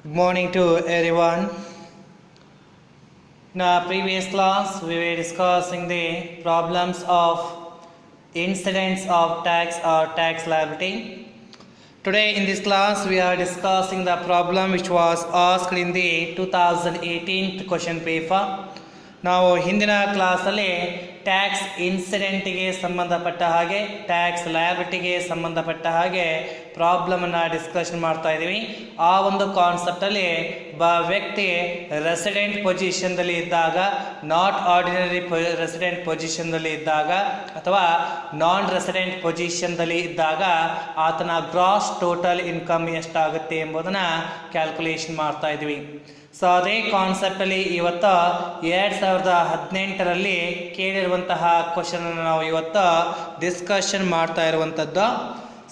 Good morning to everyone. In our previous class, we were discussing the problems of incidence of tax or tax liability. Today in this class, we are discussing the problem which was asked in the 2018 question paper. ನಾವು ಹಿಂದಿನ ಕ್ಲಾಸಲ್ಲಿ tax ಇನ್ಸಿಡೆಂಟಿಗೆ ಸಂಬಂಧಪಟ್ಟ ಹಾಗೆ tax ಲಯಬಿಲಿಟಿಗೆ ಸಂಬಂಧಪಟ್ಟ ಹಾಗೆ ಪ್ರಾಬ್ಲಮನ್ನು discussion ಮಾಡ್ತಾ ಇದ್ದೀವಿ. ಆ ಒಂದು ಕಾನ್ಸೆಪ್ಟಲ್ಲಿ ವ್ಯಕ್ತಿ ರೆಸಿಡೆಂಟ್ ಪೊಸಿಷನ್ದಲ್ಲಿ ಇದ್ದಾಗ, ನಾಟ್ ಆರ್ಡಿನರಿ ರೆಸಿಡೆಂಟ್ ಪೊಸಿಷನ್ದಲ್ಲಿ ಇದ್ದಾಗ ಅಥವಾ ನಾನ್ ರೆಸಿಡೆಂಟ್ ಪೊಸಿಷನ್ದಲ್ಲಿ ಇದ್ದಾಗ ಆತನ ಗ್ರಾಸ್ ಟೋಟಲ್ ಇನ್ಕಮ್ ಎಷ್ಟಾಗುತ್ತೆ ಎಂಬುದನ್ನು ಕ್ಯಾಲ್ಕುಲೇಷನ್ ಮಾಡ್ತಾ ಇದ್ದೀವಿ. ಸೊ ಅದೇ ಕಾನ್ಸೆಪ್ಟಲ್ಲಿ ಇವತ್ತು 2018ರಲ್ಲಿ ಕೇಳಿರುವಂತಹ ಕ್ವಶನನ್ನು ನಾವು ಇವತ್ತು ಡಿಸ್ಕಷನ್ ಮಾಡ್ತಾ ಇರುವಂಥದ್ದು.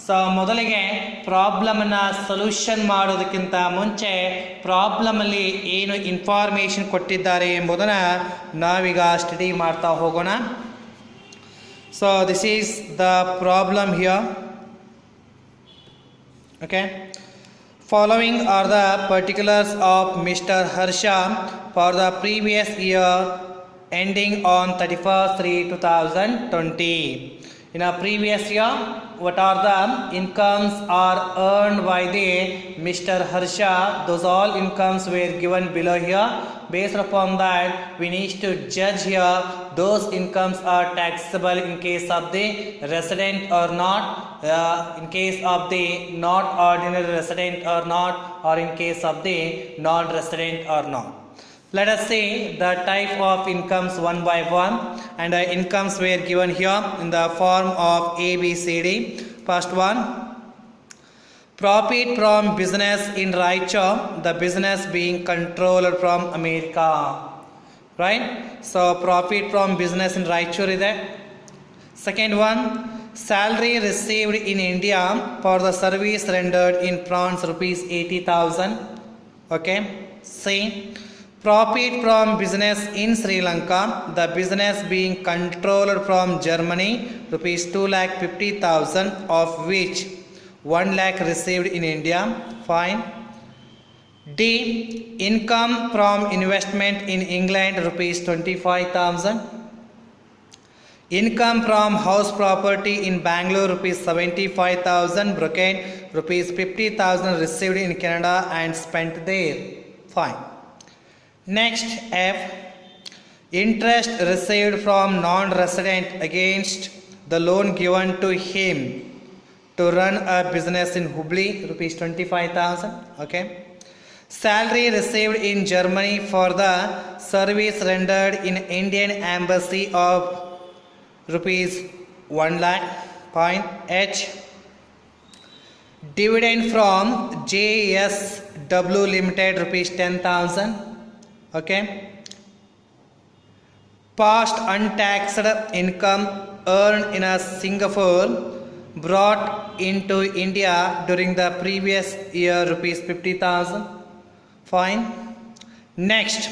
ಸೊ ಮೊದಲಿಗೆ ಪ್ರಾಬ್ಲಮನ್ನು ಸೊಲ್ಯೂಷನ್ ಮಾಡೋದಕ್ಕಿಂತ ಮುಂಚೆ ಪ್ರಾಬ್ಲಮಲ್ಲಿ ಏನು ಇನ್ಫಾರ್ಮೇಷನ್ ಕೊಟ್ಟಿದ್ದಾರೆ ಎಂಬುದನ್ನು ನಾವೀಗ ಸ್ಟಡಿ ಮಾಡ್ತಾ ಹೋಗೋಣ. So this is the problem here. Okay, following are the particulars of Mr. Harsha for the previous year ending on 31/3/2020. In a previous year, what are the incomes are earned by the Mr. Harsha? Those all incomes were given below here. Based upon that, we need to judge here those incomes are taxable in case of the resident or not, in case of the not ordinary resident or not, or in case of the non-resident or not. Let us see the type of incomes one by one, and the incomes were given here in the form of A, B, C, D. First one, profit from business in Raichur, the business being controlled from America. Right? So profit from business in Raichur is that. Second one, salary received in India for the service rendered in France rupees 80,000. Okay. C, profit from business in Sri Lanka, the business being controlled from Germany rupees 2,50,000, of which 1 lakh received in India. Fine. D, income from investment in England rupees 25,000. Income from house property in Bangalore rupees 75,000, broken rupees 50,000 received in Canada and spent there. Fine. Next, F, interest received from non-resident against the loan given to him to run a business in Hubli rupees 25,000. Okay. Salary received in Germany for the service rendered in Indian Embassy of rupees 1 lakh. Point H, dividend from JSW Limited rupees 10,000. Okay. Past untaxed income earned in a Singapore brought into India during the previous year rupees 50,000. Fine. Next,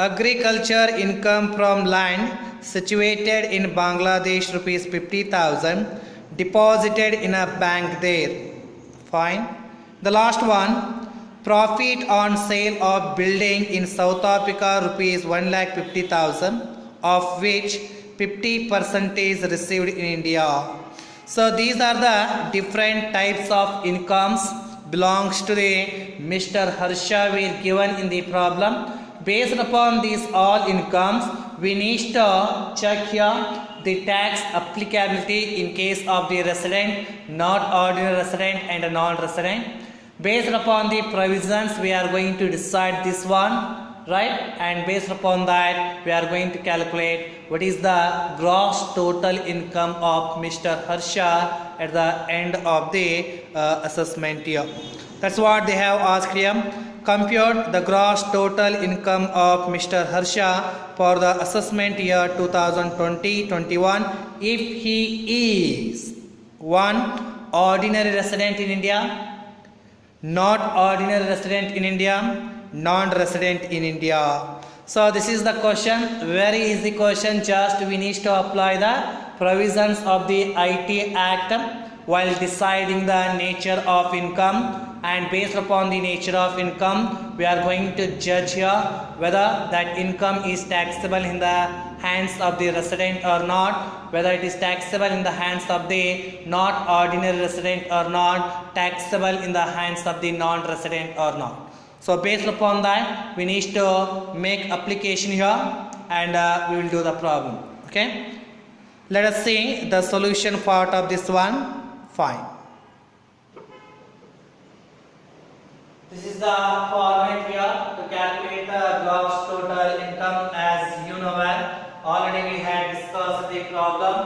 agriculture income from land situated in Bangladesh rupees 50,000 deposited in a bank there. Fine. The last one, profit on sale of building in South Africa rupees 1,50,000, of which 50% is received in India. So these are the different types of incomes belongs to the Mr. Harsha were given in the problem. Based upon these all incomes, we need to check here the tax applicability in case of the resident, not ordinary resident and a non-resident. Based upon the provisions, we are going to decide this one, right? And based upon that, we are going to calculate what is the gross total income of Mr. Harsha at the end of the assessment year. That's what they have asked here. Compute the gross total income of Mr. Harsha for the assessment year 2020-21 if he is 1. Ordinary resident in India, not ordinary resident in India, non-resident in India. So this is the question, very easy question, just we need to apply the provisions of the IT Act while deciding the nature of income. and based upon the nature of income, we are going to judge here whether that income is taxable in the hands of the resident or not, whether it is taxable in the hands of the not ordinary resident or not, taxable in the hands of the non-resident or not. So based upon that, we need to make application here and we will do the problem. Okay. Let us see the solution part of this one. Fine. This is the format here to calculate the gross total income. As you know well, already we had discussed the problem,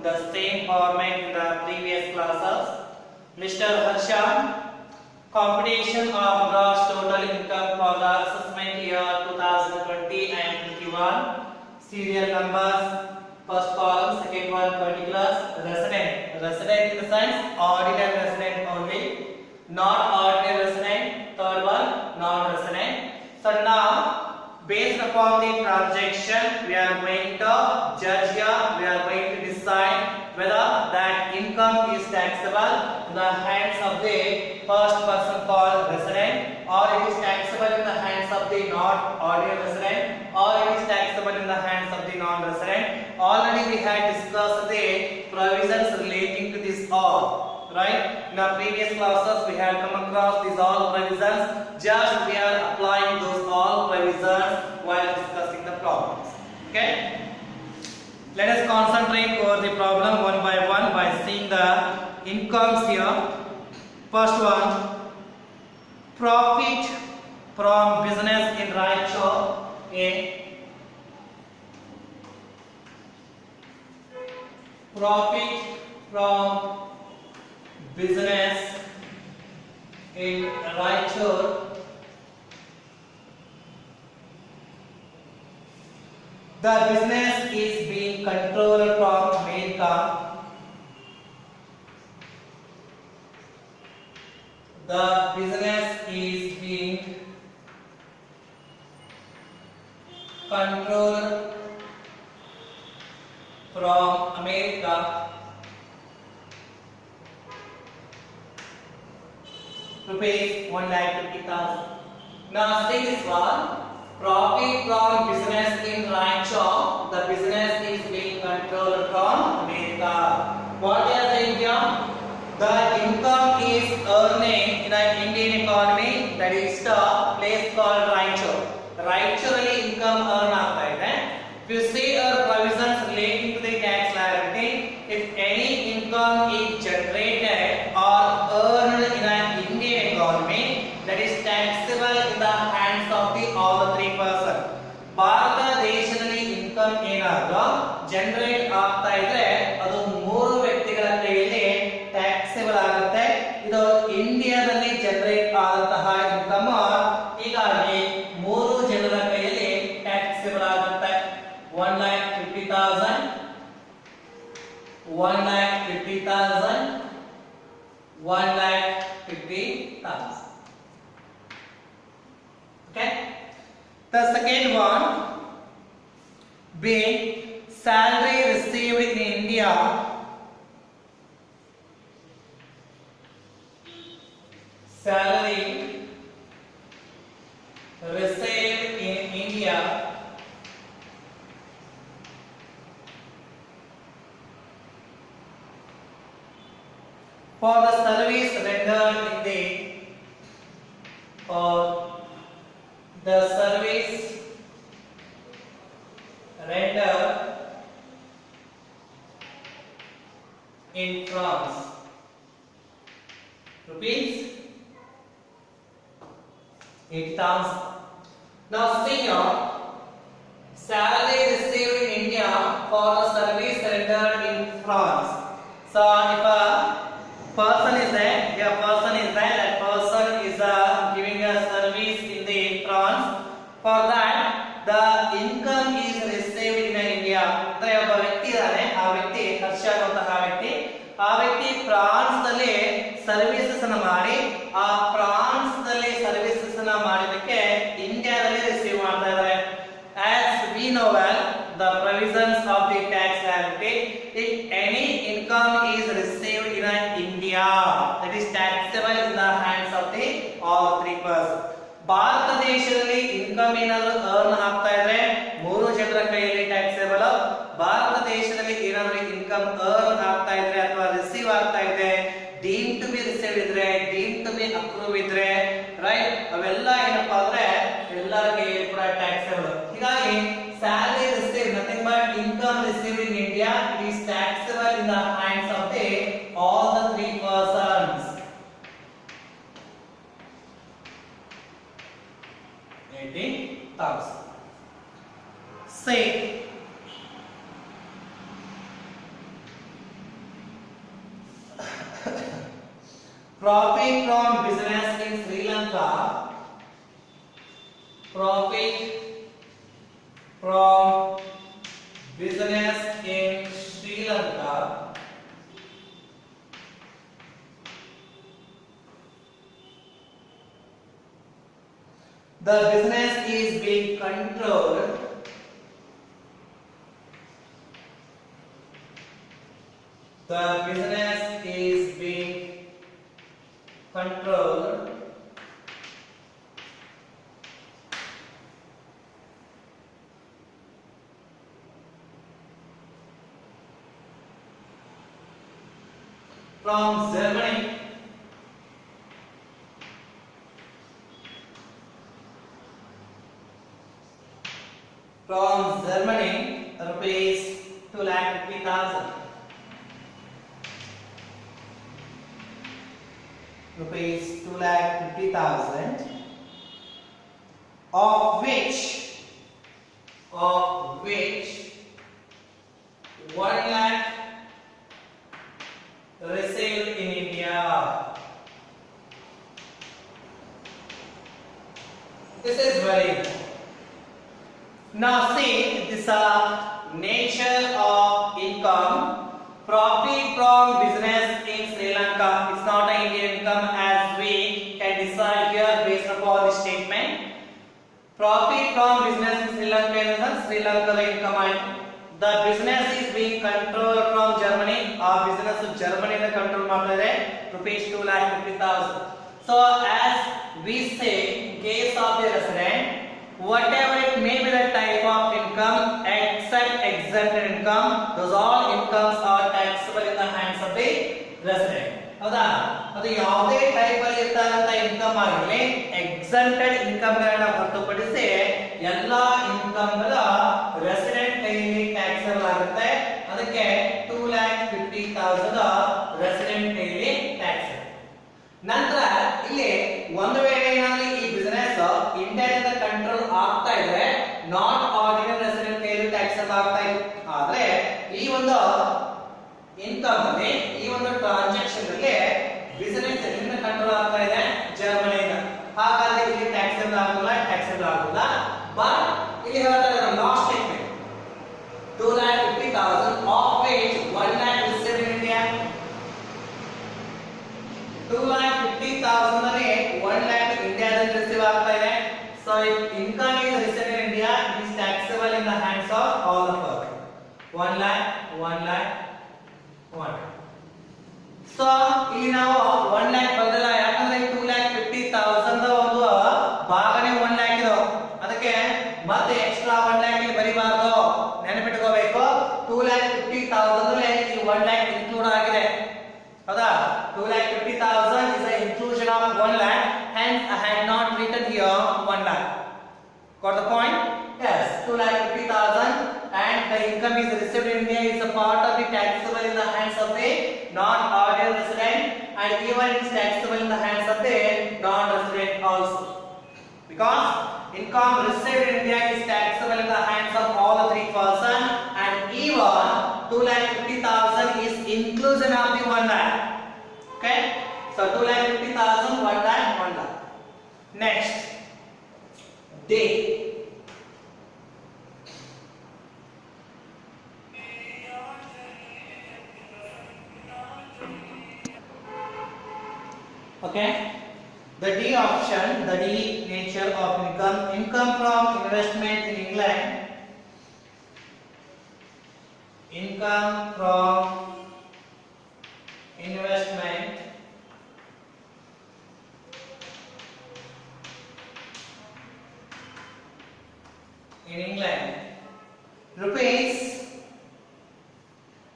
the same format in the previous classes. Mr. Harsha, computation of gross total income for the assessment year 2020 and 21. Serial numbers, first column, second one particulars, resident. Resident in the sense ordinary resident only, not ordinary resident, third one non-resident. So now based upon the transaction, we are going to judge here, we are going to decide whether that income is taxable in the hands of the first person called resident, or it is taxable in the hands of the not ordinary resident, or it is taxable in the hands of the non-resident. Already we had discussed the provisions relating to this all, right? In our previous classes we have come across these all provisions, just we are applying those all provisions while discussing the problems. Okay? Let us concentrate over the problem one by seeing the incomes here. First one, profit from business in Raichur A. Profit from business in Raichur. The business is being controlled from America. The business is being controlled from America. Rupees 1,50,000. Now see this one. Profit from business in Raichur. The business is being controlled from America. What they are saying here? The income is earning in an Indian economy, that is the place called Raichur. Raichurally income earn ಆಗ್ತಾ ಇದೆ. If you see our provisions relating to the tax liability, if any income is generated or earned in an Indian economy, that is taxable in the hands of the all the three persons. Bharat ದೇಶದಲ್ಲಿ income ಏನಾದರೂ generate ಆಗ್ತಾ ಇದ್ರೆ ಅದು ಮೂರು ವ್ಯಕ್ತಿಗಳ ಕೈಯಲ್ಲಿ taxable ಆಗುತ್ತೆ. ಇದು ಇಂಡಿಯಾದಲ್ಲಿ ಜನರೇಟ್ ಆದಂತಹ ಇನ್ಕಮ್, ಹೀಗಾಗಿ ಮೂರು ಜನರ ಕೈಯಲ್ಲಿ ಟ್ಯಾಕ್ಸೇಬಲ್ ಆಗುತ್ತೆ. 1,50,000, 1,50,000, 1,50,000. Okay. The second one being salary received in India. Salary received in India for the service rendered in the service rendered in France. Rupees 8,000. Now see here, salary received in India for the service rendered in France. So if a person is there, that person is giving a service in the France. For that, the income is received in India. ಅಂದ್ರೆ ಒಬ್ಬ ವ್ಯಕ್ತಿ ಇದ್ದಾನೆ, ಆ ವ್ಯಕ್ತಿ ಹರ್ಷ ಅನ್ನುವಂತಹ ವ್ಯಕ್ತಿ France ನಲ್ಲಿ services ಅನ್ನು ಮಾಡಿ, ಆ ಫ್ರಾನ್ಸ್ ನಲ್ಲಿ ಸರ್ವಿಸಸ್ ಅನ್ನು ಮಾಡಿದಕ್ಕೆ ಇಂಡಿಯಾದಲ್ಲಿ ರಿಸೀವ್ ಮಾಡ್ತಾ ಇದ್ದಾರೆ. As we know well, the provisions of the tax liability, if any income is received in India, that is taxable in the hands of the purpose. Bharat ದೇಶದಲ್ಲಿ ಇನ್ಕಮ್ ಏನಾದರೂ ಅರ್ನ್ ಆಗ್ತಾ ಇದ್ರೆ ಮೂರು ಜನರ ಕೈಯಲ್ಲಿ ಟ್ಯಾಕ್ಸೇಬಲ್. ಭಾರತ ದೇಶದಲ್ಲಿ ಏನಾದರೂ ಇನ್ಕಮ್ ಅರ್ನ್ ಆಗ್ತಾ ಇದ್ರೆ ಅಥವಾ ರಿಸೀವ್ ಆಗ್ತಾ ಇದೆ, ಡೀಮ್ ಟು ಬಿ ರಿಸೀವ್ ಇದ್ರೆ, ಡೀಮ್ ಟು ಬಿ ಅಪ್ರೂವ್ ಇದ್ರೆ, ರೈಟ್, ಅವೆಲ್ಲ ಏನಪ್ಪಾ ಅಂದ್ರೆ ಎಲ್ಲರಿಗೆ ಕೂಡ ಟ್ಯಾಕ್ಸೇಬಲ್. ಹೀಗಾಗಿ salary received, nothing but income received in India, is taxable in the hands of the all the three persons. 80,000. Say profit from business in Sri Lanka, profit from business in Sri Lanka the business is being controlled from Germany, rupees 2,50,000, rupees 2,50,000, of which 1 lakh received in India. This is very important. Now see this nature of income. Profit from business in Sri Lanka is not an Indian income as we can decide here based upon the statement. Profit from business in Sri Lanka is Sri Lanka income and the business is being controlled from Germany. Our business of Germany the control ಮಾಡ್ತಾರೆ rupees 2,50,000. So as we say in case of the resident, whatever it may be the type of income except exempted income, those all incomes are taxable in the hands of the resident. ಹೌದಾ? ಅದು ಯಾವುದೇ type ಅಲ್ಲಿ ಇರ್ತಕ್ಕಂತ income ಆಗಲಿ exempted income ಗಳನ್ನ ಹೊರತುಪಡಿಸಿ ಎಲ್ಲಾ income ಗಳ ರೆಸಿಡೆಂಟ್ ಕೈಯಲ್ಲಿ ಟ್ಯಾಕ್ಸಬಲ್ ಆಗುತ್ತೆ. ಅದಕ್ಕೆ 2,50,000 ರೆಸಿಡೆಂಟ್ ಕೈಯಲ್ಲಿ ಟ್ಯಾಕ್ಸ್. ನಂತರ ಇಲ್ಲಿ ಒಂದು ವೇಳೆ ಏನಾದರೂ ಈ ಬಿಸಿನೆಸ್ ಇಂಡಿಯಾದಿಂದ ಕಂಟ್ರೋಲ್ ಆಗ್ತಾ ಇದ್ರೆ ನಾಟ್ ಆರ್ಡಿನರಿ ರೆಸಿಡೆಂಟ್ ಕೈಯಲ್ಲಿ ಟ್ಯಾಕ್ಸಬಲ್ ಆಗ್ತಾ ಇದೆ. ಆದ್ರೆ ಈ ಒಂದು ಇನ್ಕಮ್ ಅಲ್ಲಿ ಈ ಒಂದು ಟ್ರಾನ್ಸಾಕ್ಷನ್ ಅಲ್ಲಿ ಬಿಸಿನೆಸ್ ಎಲ್ಲಿಂದ ಕಂಟ್ರೋಲ್ ಆಗ್ತಾ ಇದೆ? ಜರ್ಮನಿಯಿಂದ. ಹಾಗಾದ್ರೆ ಇಲ್ಲಿ ಟ್ಯಾಕ್ಸಬಲ್ ಆಗುಲ್ಲ. ಬಟ್ ಇಲ್ಲಿ ಹೇಳ್ತಾ ಇದ್ದಾರೆ last statement 2,50,000 of which 1 lakh received in India. 2,50,000 ಅಲ್ಲಿ 1 lakh ಇಂಡಿಯಾದಲ್ಲಿ ರಿಸೀವ್ ಆಗ್ತಾ ಇದೆ. So if income is received in India, it is taxable in the hands of all of us. 1 lakh. So ಇಲ್ಲಿ ನಾವು 1 lakh ಬದಲ ಯಾಕಂದ್ರೆ 2,50,000 ಒಂದು ಭಾಗನೇ 1 lakh ಇದು. ಅದಕ್ಕೆ ಮತ್ತೆ ಎಕ್ಸ್ಟ್ರಾ 1 lakh ಇಲ್ಲಿ ಬರಿಬಾರ್ದು, ನೆನಪಿಟ್ಕೋಬೇಕು. 2,50,000 ಅಲ್ಲಿ ಈ 1 lakh ಇನ್ಕ್ಲೂಡ್ ಆಗಿದೆ. ಹೌದಾ? 2,50,000 is the inclusion of 1 lakh, hence I had not written here 1 lakh. Got the point? Yes, 2,50,000 and the income is received in India is a part of the taxable in the hands of the non-ordinary resident, and even it is taxable in the hands of the non-resident also. Because income received in India is taxable in the hands of all the three persons, and even 2,50,000 is inclusion of the 1 lakh. Okay? So 2,50,000, 1 lakh. Next, day. Okay, the D option, the D nature of income from investment in England, income from investment in England. Rupees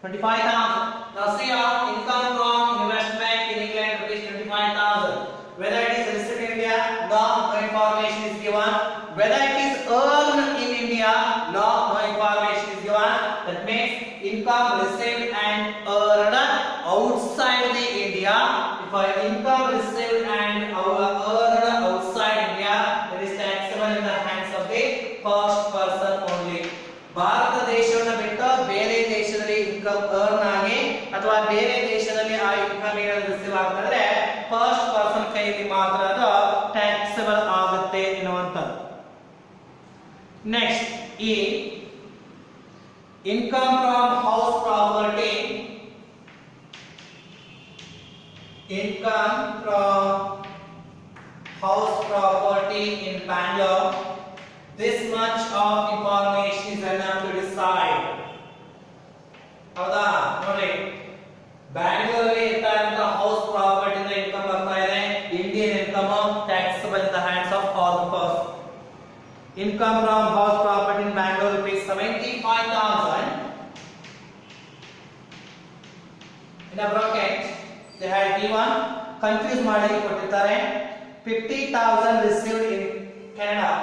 25,000. Now see our income from investment in England, rupees 25,000. Whether it is received in India, no information is given. Whether it is earned in India, no information is given. That means income received and earned outside the India. If income received and earned outside India, it is taxable in the hands of the first person only. Bharat ದೇಶವನ್ನು ಬಿಟ್ಟು ಬೇರೆ ದೇಶದಲ್ಲಿ income earn ಆಗಿ ಅಥವಾ ಬೇರೆ ದೇಶದಲ್ಲಿ ಆ income ಏನಾದರೂ ರಿಸೀವ್ ಆಗ್ತಂದ್ರೆ ಫಸ್ಟ್ ಪರ್ಸನ್ ಕೈಯಲ್ಲಿ ಮಾತ್ರ ಅದು ಟ್ಯಾಕ್ಸಬಲ್ ಆಗುತ್ತೆ ಎನ್ನುವಂಥದ್ದು. ನೆಕ್ಸ್ಟ್ ಈ income from house property, income from house property in Bangalore. This much of information is enough to decide. ಹೌದಾ ನೋಡಿ, ಬ್ಯಾಂಗ್ಳೂರಲ್ಲಿ ಇರ್ತಕ್ಕಂಥ ಹೌಸ್ ಪ್ರಾಪರ್ಟಿ ಇಂದ ಇನ್ಕಮ್ ಬರ್ತಾ ಇದೆ. Indian income taxable in the hands of all the person. Income from house property in Bangalore rupees 75,000. In a bracket they had given, confuse ಮಾಡಿ ಕೊಟ್ಟಿದ್ದಾರೆ, 50,000 received in Canada.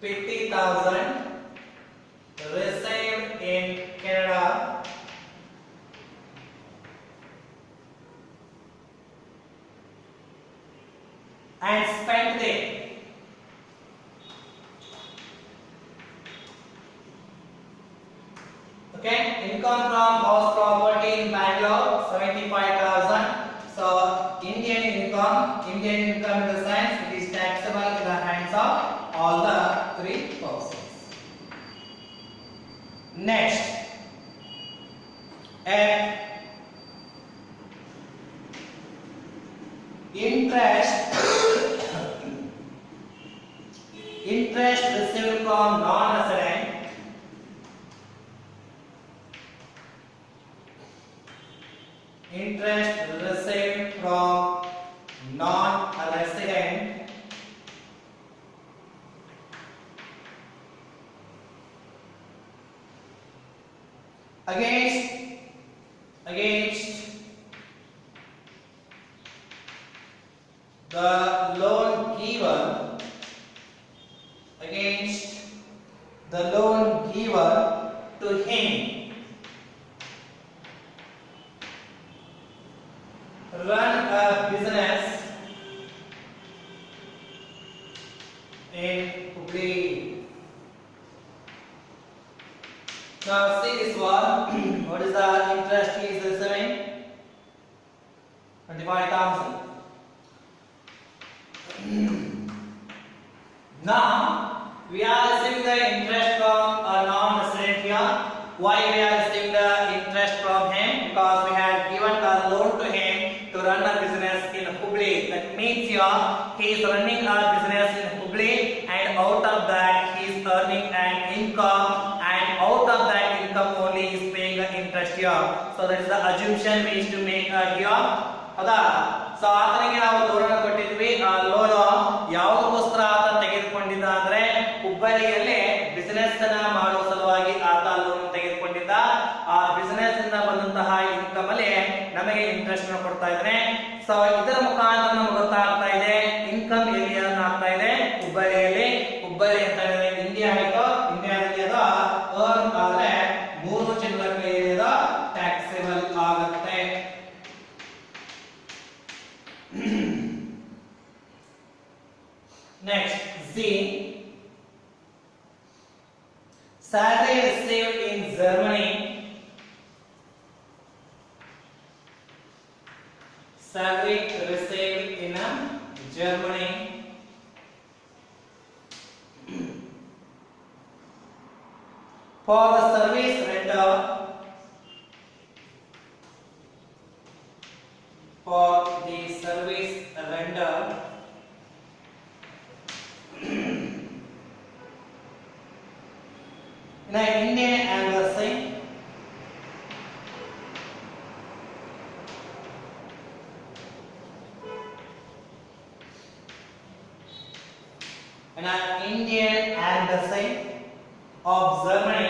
50,000 received in Canada and spent there. Okay, income from house property in Bangalore 75,000. So Indian income in the sense it is taxable in the hands of all the three persons. Next, interest received from non-resident. Interest received from non-resident against the loan giver, against the loan giver to him, run a business in Hubli. Now see this one. What is the interest he is receiving? 25,000. Now we are receiving the interest from a non-resident here. Why we are receiving the interest from him? Because we have given a loan to him to run a business in Hubli. That means here he is running a business in Hubli, and out of that he is earning an income, and out of that income only he is paying the interest here. So that is the assumption we need to make here. ಹೌದಾ? So ಆತನಿಗೆ ನಾವು loan ಕೊಟ್ಟಿದ್ವಿ. ಆ loan ಯಾವುದಕ್ಕೋಸ್ಕರ ಆತ ತೆಗೆದುಕೊಂಡಿದ್ದ ಅಂದ್ರೆ ಹುಬ್ಬಳ್ಳಿಯಲ್ಲಿ business ಅನ್ನ ಮಾಡುವ ಸಲುವಾಗಿ ಆತ ಲೋನ್ ತೆಗೆದುಕೊಂಡಿದ್ದ. ಆ ಬಿಸಿನೆಸ್ ಇಂದ ಬಂದಂತಹ ಇನ್ಕಮ್ ಅಲ್ಲಿ ನಮಗೆ ಇಂಟ್ರೆಸ್ಟ್ ಅನ್ನು ಕೊಡ್ತಾ ಇದ್ದಾನೆ. ಸೊ ಇದರ ಮುಖಾಂತರ ನಮಗೆ ಗೊತ್ತಾಗ್ತಾ ಇದೆ ಇನ್ಕಮ್ ಎಲ್ಲಿ ಆಗ್ತಾ ಇದೆ, ಹುಬ್ಬಳ್ಳಿಯಲ್ಲಿ. ಹುಬ್ಬಳ್ಳಿ ಅಂತ ಹೇಳಿದ್ರೆ ಇಂಡಿಯಾ ಆಯ್ತು. ಇಂಡಿಯಾದಲ್ಲಿ ಅದು ಅರ್ನ್ ಆದ್ರೆ 3 ಜನರ ಕೈಯಲ್ಲಿ ಅದು ಟ್ಯಾಕ್ಸೇಬಲ್ ಆಗುತ್ತೆ. Next, Z. Salary received in Germany. Salary received in Germany. For the service rendered. For the service rendered in an Indian embassy, in an Indian embassy of Germany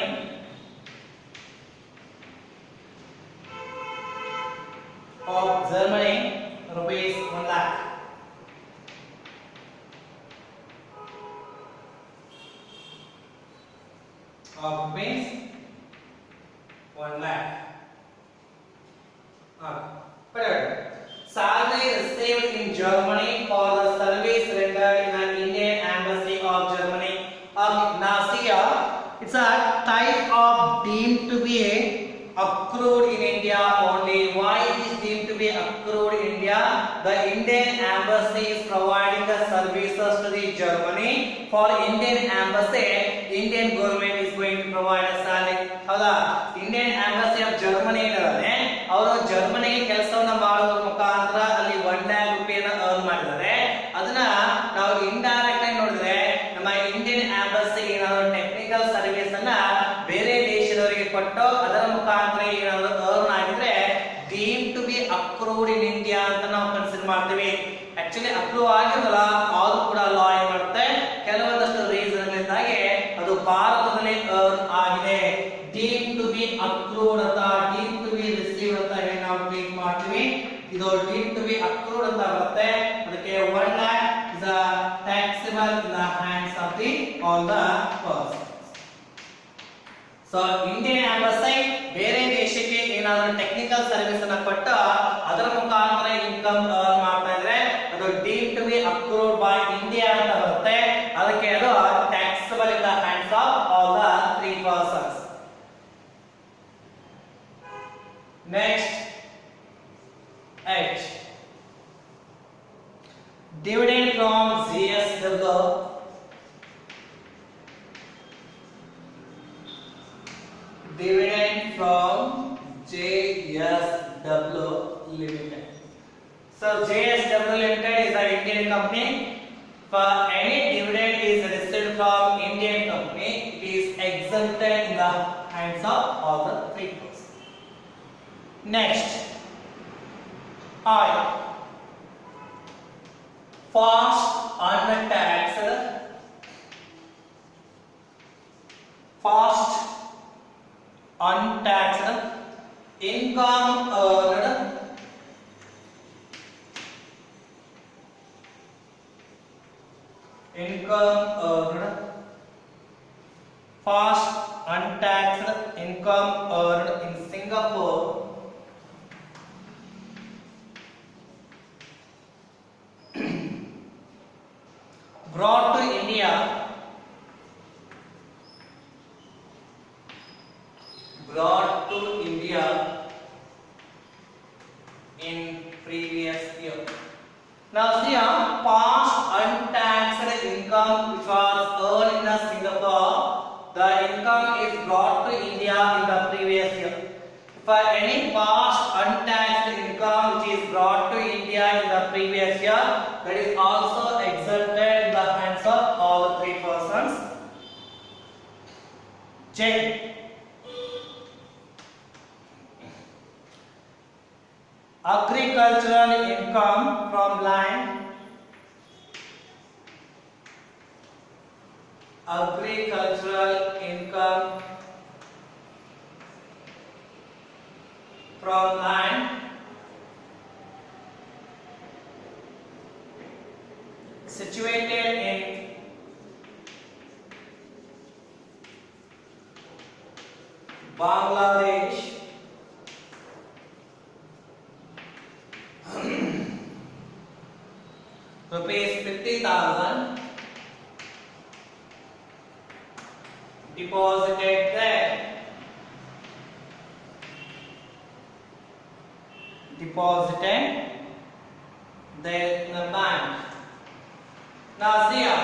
rupees 1 lakh. Of rupees 1 lakh. Salary received in Germany for the service rendered in an Indian embassy of Germany. Now see here, it's a type of deemed to be accrued in India only. Why it is deemed to be accrued in India? The Indian embassy is providing the services to the Germany. For Indian embassy, Indian government is going to provide a salary. ಹೌದಾ? Indian embassy of Germany ಇದ್ದಾರೆ. ಅವರು Germany ಕೆಲಸವನ್ನ ಮಾಡೋದ್ರ ಮುಖಾಂತರ ಅಲ್ಲಿ 1 lakh ರೂಪಾಯಿನ earn ಮಾಡಿದ್ದಾರೆ. ಅದನ್ನ ನಾವು ಇಂಡೈರೆಕ್ಟ್ ಆಗಿ ನೋಡಿದ್ರೆ ನಮ್ಮ ಇಂಡಿಯನ್ ಎಂಬಸಿ ಏನಾದರೂ ಟೆಕ್ನಿಕಲ್ ಸರ್ವಿಸ್ ಅನ್ನ ಬೇರೆ ದೇಶದವರಿಗೆ ಕೊಟ್ಟು ಅದರ ಮುಖಾಂತರ ಏನಾದರೂ ಅರ್ನ್ ಆಗಿದ್ರೆ deem to be accrued in India ಅಂತ ನಾವು ಕನ್ಸಿಡರ್ ಮಾಡ್ತೀವಿ. ಆಕ್ಚುಲಿ ಅಕ್ರೂವ್ ಆಗಿರಲ್ಲ, ಆದ್ರೂ ಕೂಡ ಲಾ ಏನ್ ಮಾಡುತ್ತೆ, ಕೆಲವೊಂದಷ್ಟು ರೀಸನ್ ಗಳಿಂದಾಗಿ ಅದು ಭಾರತದಲ್ಲಿ ಅರ್ನ್ ಆಗಿದೆ. ಡೀಮ್ ಟು ಬಿ ಅಕ್ರೂಡ್ ಅಂತ, ಡೀಮ್ ಟು ಬಿ ರಿಸೀವ್ಡ್ ಅಂತ ಹೇಳಿ ನಾವು ಟ್ರೀಟ್ ಮಾಡ್ತೀವಿ. ಇದು ಡೀಮ್ ಟು ಬಿ ಅಕ್ರೂಡ್ ಅಂತ ಬರುತ್ತೆ. ಅದಕ್ಕೆ 1 lakh is a taxable in the hands of the all the persons. So Indian embassy ಬೇರೆ ದೇಶಕ್ಕೆ ಏನಾದರೂ ಟೆಕ್ನಿಕಲ್ ಸರ್ವಿಸ್ ಅನ್ನ ಕೊಟ್ಟು ಅದರ ಮುಖಾಂತರ ಇನ್ಕಮ್ ಅರ್ನ್ ಮಾಡ್ತಾ ಇದ್ರೆ ಅದು deem to be accrued by India ಅಂತ ಬರುತ್ತೆ. ಅದಕ್ಕೆ ಅದು taxable in the hands of all the 3 persons. Next, H. Dividend from GSW Limited. So JSW Limited is an Indian company. For any dividend is received from Indian company, it is exempted in the hands of all the 3 persons. Next, I. Fast untaxed income earned fast untaxed income earned in Singapore brought to India in previous year. Now see here, past untaxed income which was earned in Singapore, the income is brought to India in the previous year. For any past untaxed income which is brought to India in the previous year, that is also exempted in the hands of all the 3 persons. Check. Agricultural income from land. Agricultural income from land situated in Bangladesh rupees 50,000 deposited there. In the bank. Now see here,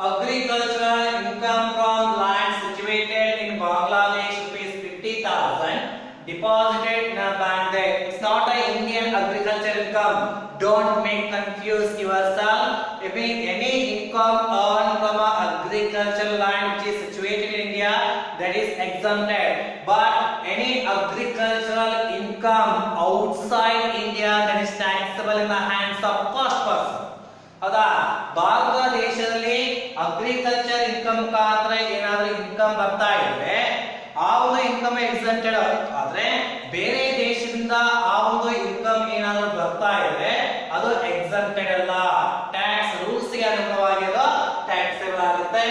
agricultural income from land situated in Bangladesh rupees 50,000 deposited in a bank there. It's not an Indian agricultural income. Don't make confuse yourself. If any income earned from an agricultural land which is situated in India, that is exempted. But any agricultural income outside India, that is taxable in the hands of first person. ಹೌದಾ? ಭಾರತ ದೇಶದಲ್ಲಿ agriculture income ಮುಖಾಂತರ ಏನಾದ್ರೂ income ಬರ್ತಾ ಇದ್ರೆ ಆ ಒಂದು income exempted. ಆದ್ರೆ ಬೇರೆ ದೇಶದಿಂದ ಆ ಒಂದು ಇನ್ಕಮ್ ಏನಾದ್ರೂ ಬರ್ತಾ ಇದ್ರೆ ಅದು ಎಕ್ಸೆಂಪ್ಟೆಡ್ ಅಲ್ಲ, ಟ್ಯಾಕ್ಸ್ ರೂಲ್ಸ್ ಗೆ ಅನುಗುಣವಾಗಿರೋ ಟ್ಯಾಕ್ಸೇಬಲ್ ಆಗುತ್ತೆ.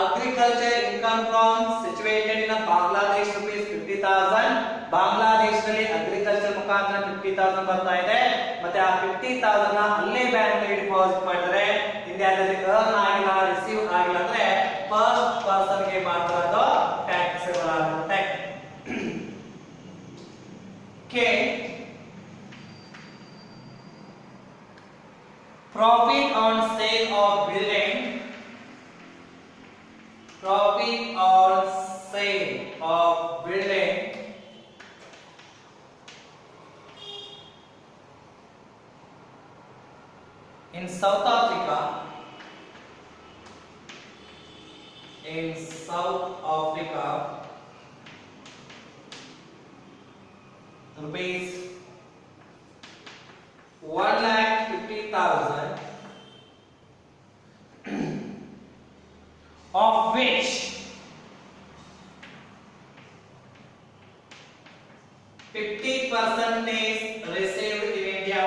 Agriculture income from situated in Bangladesh rupees 50,000, ಬಾಂಗ್ಲಾದೇಶದಲ್ಲಿ ಅಗ್ರಿಕಲ್ಚರ್ ಮುಖಾಂತರ 50,000 ಬರ್ತಾ ಇದೆ. ಮತ್ತೆ ಆ 50,000 ನ ಅಲ್ಲೇ ಬ್ಯಾಂಕ್ ಗೆ ಡಿಪಾಸಿಟ್ ಮಾಡಿದ್ರೆ ಇಂಡಿಯಾದಲ್ಲಿ ಅರ್ನ್ ಆಗಿಲ್ಲ, ರಿಸೀವ್ ಆಗಿಲ್ಲ ಅಂದ್ರೆ ಫಸ್ಟ್ ಪರ್ಸನ್ ಗೆ ಮಾತ್ರ ಅದು ಟ್ಯಾಕ್ಸೇಬಲ್ ಆಗುತ್ತೆ. K profit on sale of building, profit on sale of building in South Africa, in South Africa, rupees 1,50,000, of which 50% is received in India.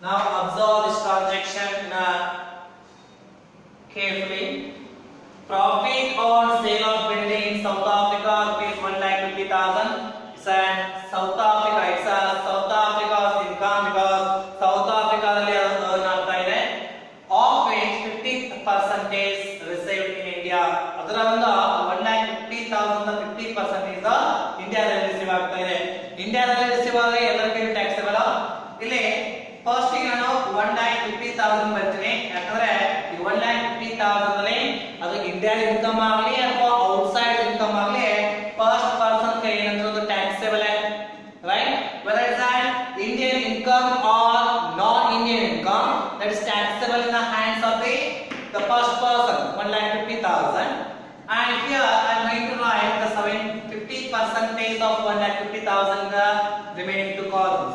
Now observe this transaction carefully. Profit on sale of building in South Africa rupees 1,50,000. It's an South Africa. It's a South Africa's income because South Africa ದಲ್ಲಿ earn ಆಗ್ತಾ ಇದೆ. Of which 50% is received in India. ಅದರ ಒಂದು 1,50,000 50% is ಇಂಡಿಯಾದಲ್ಲಿ receive ಆಗ್ತಾ ಇದೆ. ಇಂಡಿಯಾದಲ್ಲಿ receive ಆದ್ರೆ ಎಲ್ಲರಿಗೂ ಟ್ಯಾಕ್ಸೇಬಲ್. ಇಲ್ಲಿ ಫಸ್ಟ್ ಗೆ ನಾನು 1,50,000 ಬರ್ತೀನಿ, ಯಾಕಂದ್ರೆ ಈ 1,50,000 ನಲ್ಲಿ ಅದು ಇಂಡಿಯನ್ ಇನ್ಕಮ್ ಆಗಲಿ ಅಥವಾ ಔಟ್ಸೈಡ್ ಇನ್ಕಮ್ ಆಗಲಿ ಫಸ್ಟ್ ಪರ್ಸನ್ ಗೆ ಏನಂದ್ರೆ taxable, right? Whether it's an Indian income or non-Indian income, that is taxable in the hands of the first person, 1,50,000. And here I am going to write the 50% of 1,50,000 in the remaining two columns,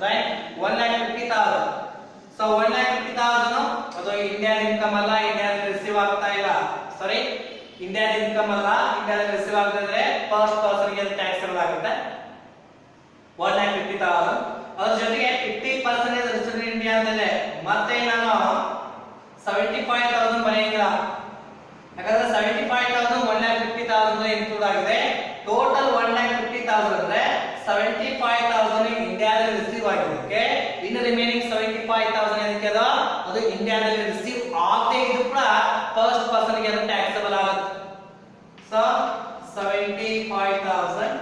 right? 1,50,000. So 1,50,000 ಅದು Indian income ಅಲ್ಲ, ಇಂಡಿಯಾದಲ್ಲಿ receive ಆಗ್ತಾ ಇಲ್ಲ. ಸಾರಿ, Indian income ಅಲ್ಲ, ಇಂಡಿಯಾದಲ್ಲಿ receive ಆಗ್ತಾ ಇದ್ರೆ first person ಗೆ ಟ್ಯಾಕ್ಸೇಬಲ್ ಆಗುತ್ತೆ 1,50,000. ಅದರ ಜೊತೆಗೆ 50% ರಿಸೀವ್ ಇನ್ ಇಂಡಿಯಾ ಅಂದ್ರೆ ಮತ್ತೆ ನಾನು 75,000 ಬರೆಯಂಗಿಲ್ಲ, ಯಾಕಂದ್ರೆ 75,000 1,50,000 ಇನ್ಕ್ಲೂಡ್ ಆಗಿದೆ. ಟೋಟಲ್ 1,50,000 ಅಂದ್ರೆ 75,000 ಇಂಡಿಯಾದಲ್ಲಿ ರಿಸೀವ್ ಆಗಿದ್ದಕ್ಕೆ ಇನ್ನು ರಿಮೈನಿಂಗ್ 75,000 ಏನಕ್ಕೆ ಅದು ಇಂಡಿಯಾದಲ್ಲಿ ರಿಸೀವ್ ಆಗದೆ ಇದ್ರೂ ಕೂಡ ಫಸ್ಟ್ ಪರ್ಸನ್ ಗೆ ಅದು ಟ್ಯಾಕ್ಸೇಬಲ್ ಆಗುತ್ತೆ. So 75,000,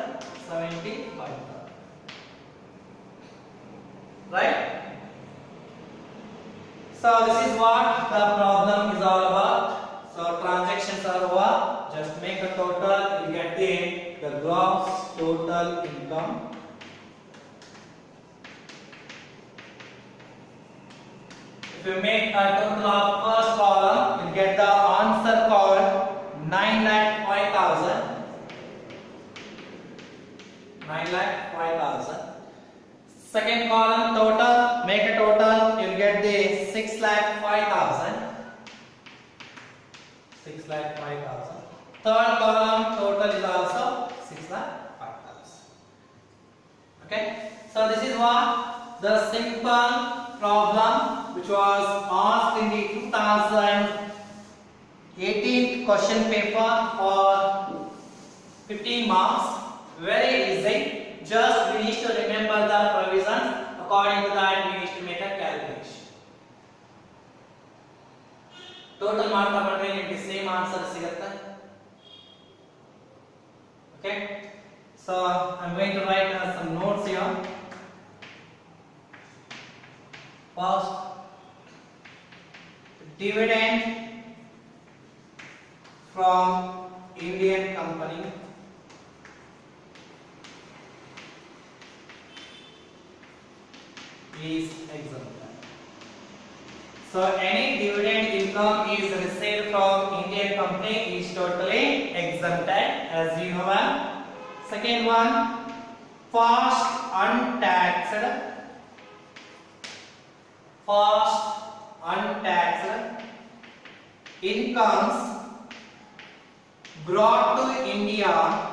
right? So this is what the problem is all about. So transactions are over. Just make a total. You get the gross total income. If you make a total of first column, you get the answer called 9,05,000. 9,05,000. Second column total, make a total, you will get the 6,05,000. 6,05,000. Third column total is also 6,05,000. Okay, so this is what the simple problem which was asked in the 2018 question paper for 15 marks. Very easy. Just we need to remember the provisions. According to that, we need to make a calculation. Total mark aparte niಮಗೆ same answer ಸಿಗುತ್ತೆ. Okay, so I'm going to write some notes here. First, dividend from Indian company is exempted. So any dividend income is received from Indian company is totally exempted, as you know. Second one, first untaxed first untaxed incomes brought to India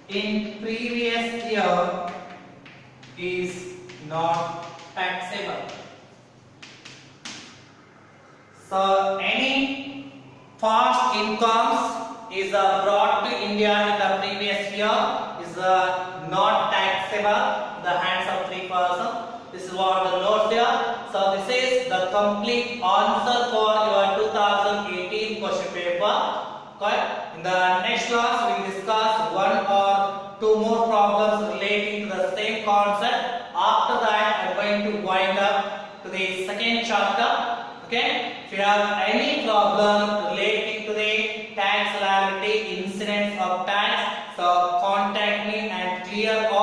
in previous year is not taxable. So any first incomes is brought to India in the previous year is not taxable in the hands of 3%. This is what the notes here. So this is the complete answer for your 2018 question paper. Okay. In the next class we will discuss one or two more problems relating to the same concept. After that I am going to wind up to the second chapter. Okay. If you have any problem relating to the tax liability, incidence of tax, so contact me and clear all